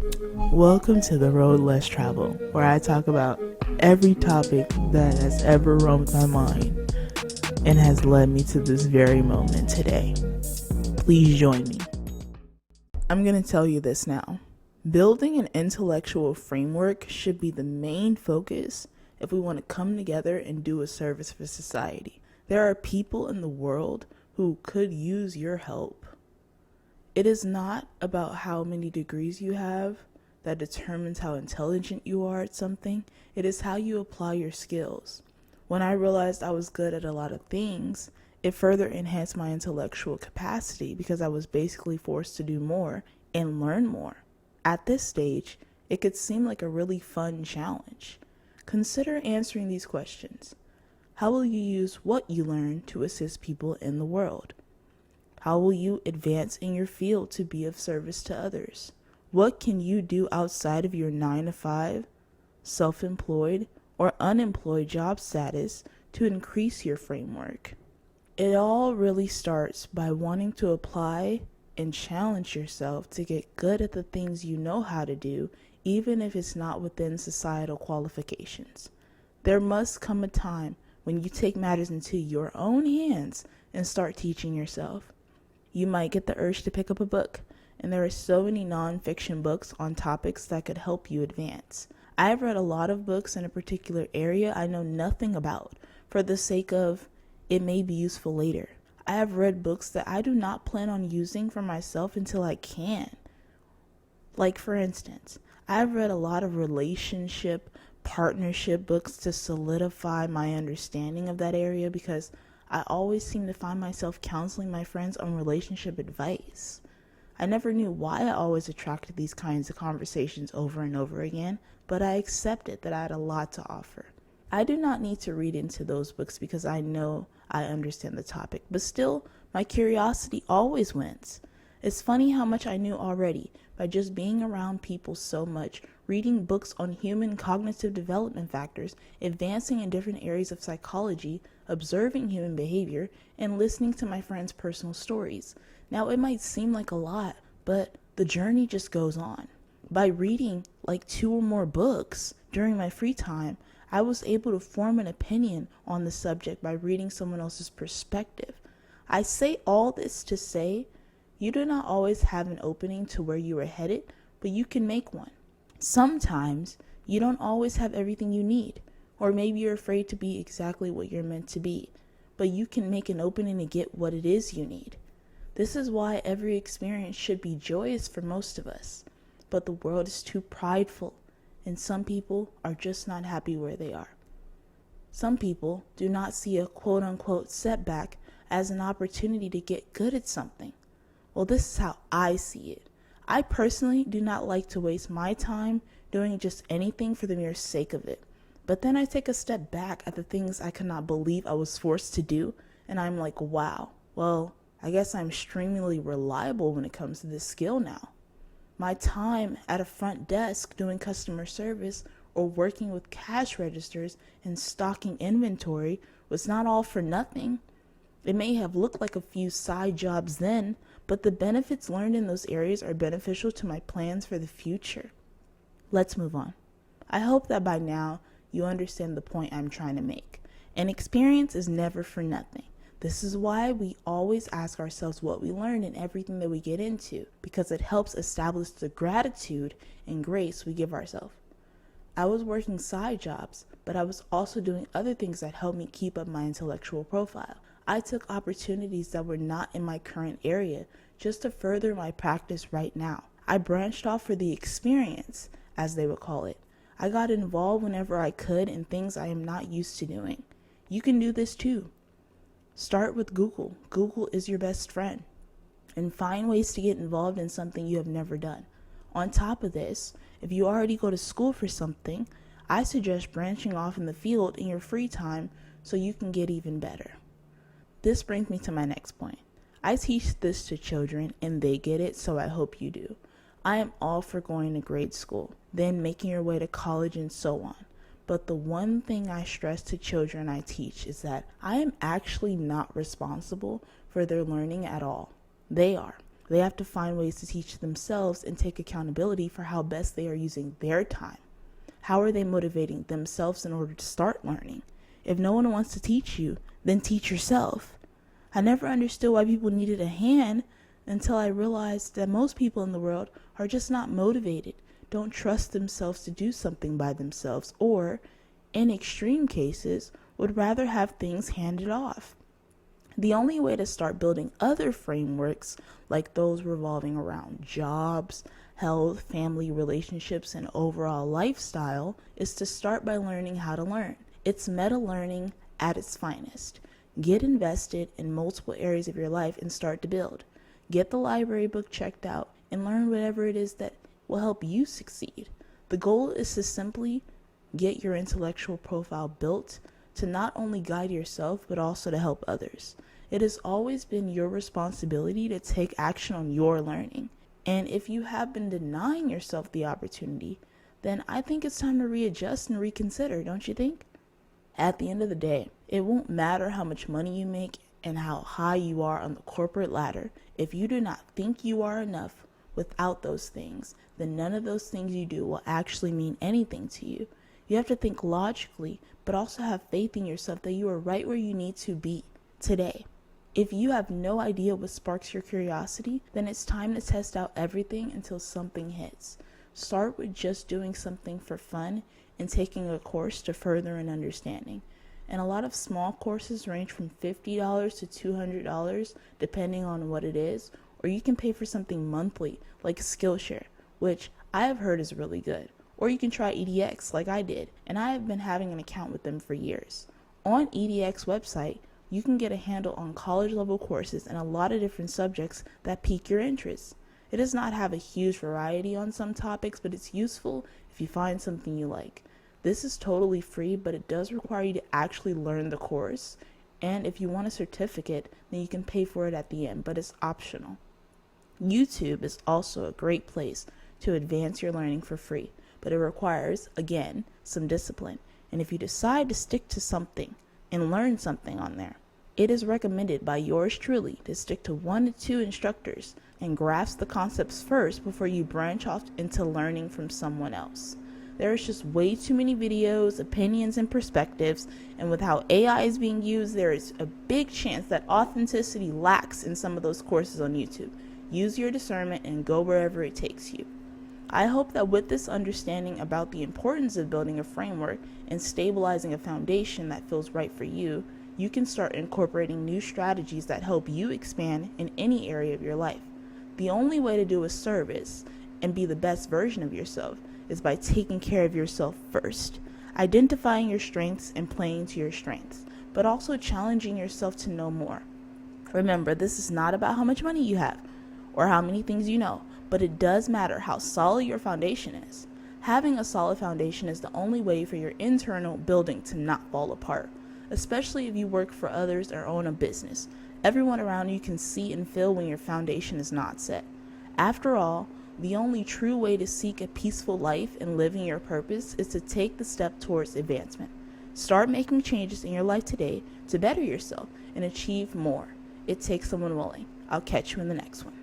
Welcome to The Road Less Traveled, where I talk about every topic that has ever roamed my mind and has led me to this very moment today. Please join me. I'm going to tell you this now. Building an intellectual framework should be the main focus if we want to come together and do a service for society. There are people in the world who could use your help. It is not about how many degrees you have that determines how intelligent you are at something. It is how you apply your skills. When I realized I was good at a lot of things, it further enhanced my intellectual capacity because I was basically forced to do more and learn more. At this stage, it could seem like a really fun challenge. Consider answering these questions. How will you use what you learn to assist people in the world? How will you advance in your field to be of service to others? What can you do outside of your 9-to-5, self-employed, or unemployed job status to increase your framework? It all really starts by wanting to apply and challenge yourself to get good at the things you know how to do, even if it's not within societal qualifications. There must come a time when you take matters into your own hands and start teaching yourself. You might get the urge to pick up a book, and there are so many nonfiction books on topics that could help you advance. I've read a lot of books in a particular area I know nothing about, for the sake of it may be useful later. I have read books that I do not plan on using for myself until I can. Like, for instance, I've read a lot of relationship, partnership books to solidify my understanding of that area because I always seem to find myself counseling my friends on relationship advice. I never knew why I always attracted these kinds of conversations over and over again, but I accepted that I had a lot to offer. I do not need to read into those books because I know I understand the topic, but still, my curiosity always wins. It's funny how much I knew already by just being around people so much, reading books on human cognitive development factors, advancing in different areas of psychology, observing human behavior, and listening to my friends' personal stories. Now, it might seem like a lot, but the journey just goes on. By reading like 2 or more books during my free time, I was able to form an opinion on the subject by reading someone else's perspective. I say all this to say, you do not always have an opening to where you are headed, but you can make one. Sometimes you don't always have everything you need, or maybe you're afraid to be exactly what you're meant to be, but you can make an opening to get what it is you need. This is why every experience should be joyous for most of us, but the world is too prideful, and some people are just not happy where they are. Some people do not see a quote-unquote setback as an opportunity to get good at something. Well, this is how I see it. I personally do not like to waste my time doing just anything for the mere sake of it. But then I take a step back at the things I cannot believe I was forced to do, and I'm like, wow, well, I guess I'm extremely reliable when it comes to this skill now. My time at a front desk doing customer service or working with cash registers and stocking inventory was not all for nothing. It may have looked like a few side jobs then, but the benefits learned in those areas are beneficial to my plans for the future. Let's move on. I hope that by now you understand the point I'm trying to make. An experience is never for nothing. This is why we always ask ourselves what we learn in everything that we get into, because it helps establish the gratitude and grace we give ourselves. I was working side jobs, but I was also doing other things that helped me keep up my intellectual profile. I took opportunities that were not in my current area just to further my practice right now. I branched off for the experience, as they would call it. I got involved whenever I could in things I am not used to doing. You can do this too. Start with Google. Google is your best friend. And find ways to get involved in something you have never done. On top of this, if you already go to school for something, I suggest branching off in the field in your free time so you can get even better. This brings me to my next point. I teach this to children and they get it, so I hope you do. I am all for going to grade school, then making your way to college and so on. But the one thing I stress to children I teach is that I am actually not responsible for their learning at all. They are. They have to find ways to teach themselves and take accountability for how best they are using their time. How are they motivating themselves in order to start learning? If no one wants to teach you, then teach yourself. I never understood why people needed a hand until I realized that most people in the world are just not motivated, don't trust themselves to do something by themselves, or, in extreme cases, would rather have things handed off. The only way to start building other frameworks, like those revolving around jobs, health, family relationships, and overall lifestyle, is to start by learning how to learn. It's meta learning at its finest. Get invested in multiple areas of your life and start to build. Get the library book checked out and learn whatever it is that will help you succeed. The goal is to simply get your intellectual profile built to not only guide yourself, but also to help others. It has always been your responsibility to take action on your learning. And if you have been denying yourself the opportunity, then I think it's time to readjust and reconsider, don't you think? At the end of the day, it won't matter how much money you make and how high you are on the corporate ladder. If you do not think you are enough without those things, then none of those things you do will actually mean anything to you. You have to think logically, but also have faith in yourself that you are right where you need to be today. If you have no idea what sparks your curiosity, then it's time to test out everything until something hits. Start with just doing something for fun and taking a course to further an understanding. And a lot of small courses range from $50 to $200 depending on what it is, or you can pay for something monthly like Skillshare, which I have heard is really good. Or you can try EDX like I did, and I have been having an account with them for years. On EDX website, you can get a handle on college level courses and a lot of different subjects that pique your interest. It does not have a huge variety on some topics, but it's useful if you find something you like. This is totally free, but it does require you to actually learn the course. And if you want a certificate, then you can pay for it at the end, but it's optional. YouTube is also a great place to advance your learning for free, but it requires, again, some discipline. And if you decide to stick to something and learn something on there, it is recommended by yours truly to stick to 1 to 2 instructors and grasp the concepts first before you branch off into learning from someone else. There is just way too many videos, opinions, and perspectives, and with how AI is being used, there is a big chance that authenticity lacks in some of those courses on YouTube. Use your discernment and go wherever it takes you. I hope that with this understanding about the importance of building a framework and stabilizing a foundation that feels right for you, you can start incorporating new strategies that help you expand in any area of your life. The only way to do a service and be the best version of yourself is by taking care of yourself first, identifying your strengths and playing to your strengths, but also challenging yourself to know more. Remember, this is not about how much money you have or how many things you know, but it does matter how solid your foundation is. Having a solid foundation is the only way for your internal building to not fall apart, especially if you work for others or own a business. Everyone around you can see and feel when your foundation is not set. After all, the only true way to seek a peaceful life and living your purpose is to take the step towards advancement. Start making changes in your life today to better yourself and achieve more. It takes someone willing. I'll catch you in the next one.